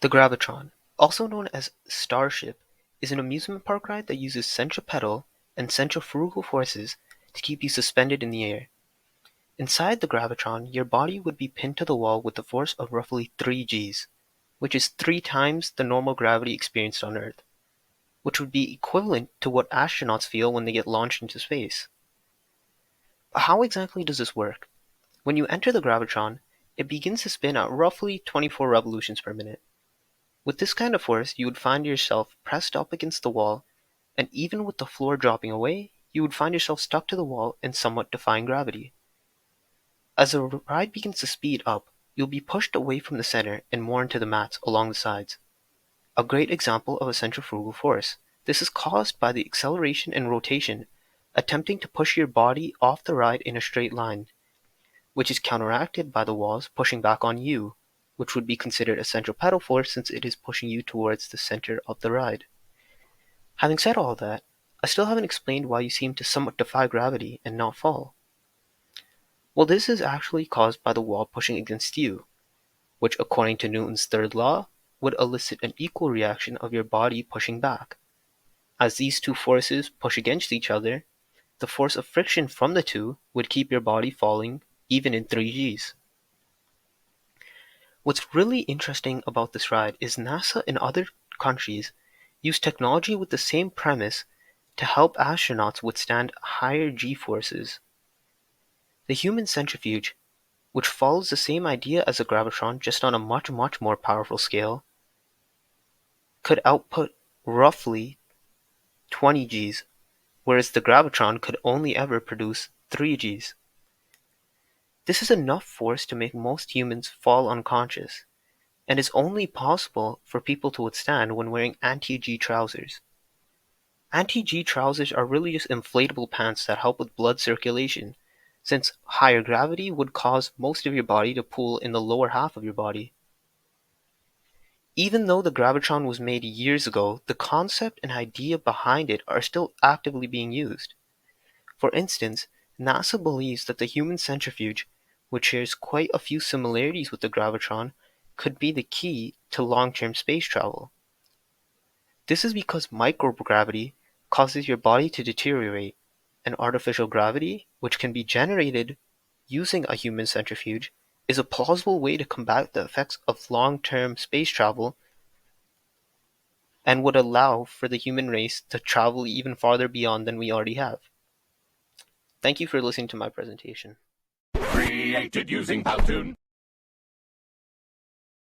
The Gravitron, also known as Starship, is an amusement park ride that uses centripetal and centrifugal forces to keep you suspended in the air. Inside the Gravitron, your body would be pinned to the wall with a force of roughly 3 Gs, which is 3 times the normal gravity experienced on Earth, which would be equivalent to what astronauts feel when they get launched into space. But how exactly does this work? When you enter the Gravitron, it begins to spin at roughly 24 revolutions per minute. With this kind of force, you would find yourself pressed up against the wall, and even with the floor dropping away, you would find yourself stuck to the wall and somewhat defying gravity. As the ride begins to speed up, you'll be pushed away from the center and more into the mats along the sides. A great example of a centrifugal force. This is caused by the acceleration and rotation attempting to push your body off the ride in a straight line, which is counteracted by the walls pushing back on you, which would be considered a centripetal force since it is pushing you towards the center of the ride. Having said all that, I still haven't explained why you seem to somewhat defy gravity and not fall. Well, this is actually caused by the wall pushing against you, which according to Newton's third law, would elicit an equal reaction of your body pushing back. As these two forces push against each other, the force of friction from the two would keep your body falling even in 3 Gs. What's really interesting about this ride is NASA and other countries use technology with the same premise to help astronauts withstand higher G-forces. The human centrifuge, which follows the same idea as the gravitron just on a much more powerful scale, could output roughly 20 Gs, whereas the gravitron could only ever produce 3 Gs. This is enough force to make most humans fall unconscious, and is only possible for people to withstand when wearing anti-G trousers. Anti-G trousers are really just inflatable pants that help with blood circulation, since higher gravity would cause most of your body to pool in the lower half of your body. Even though the gravitron was made years ago, the concept and idea behind it are still actively being used. For instance, NASA believes that the human centrifuge, which shares quite a few similarities with the gravitron, could be the key to long-term space travel. This is because microgravity causes your body to deteriorate, and artificial gravity, which can be generated using a human centrifuge, is a plausible way to combat the effects of long-term space travel and would allow for the human race to travel even farther beyond than we already have. Thank you for listening to my presentation. Created using Powtoon.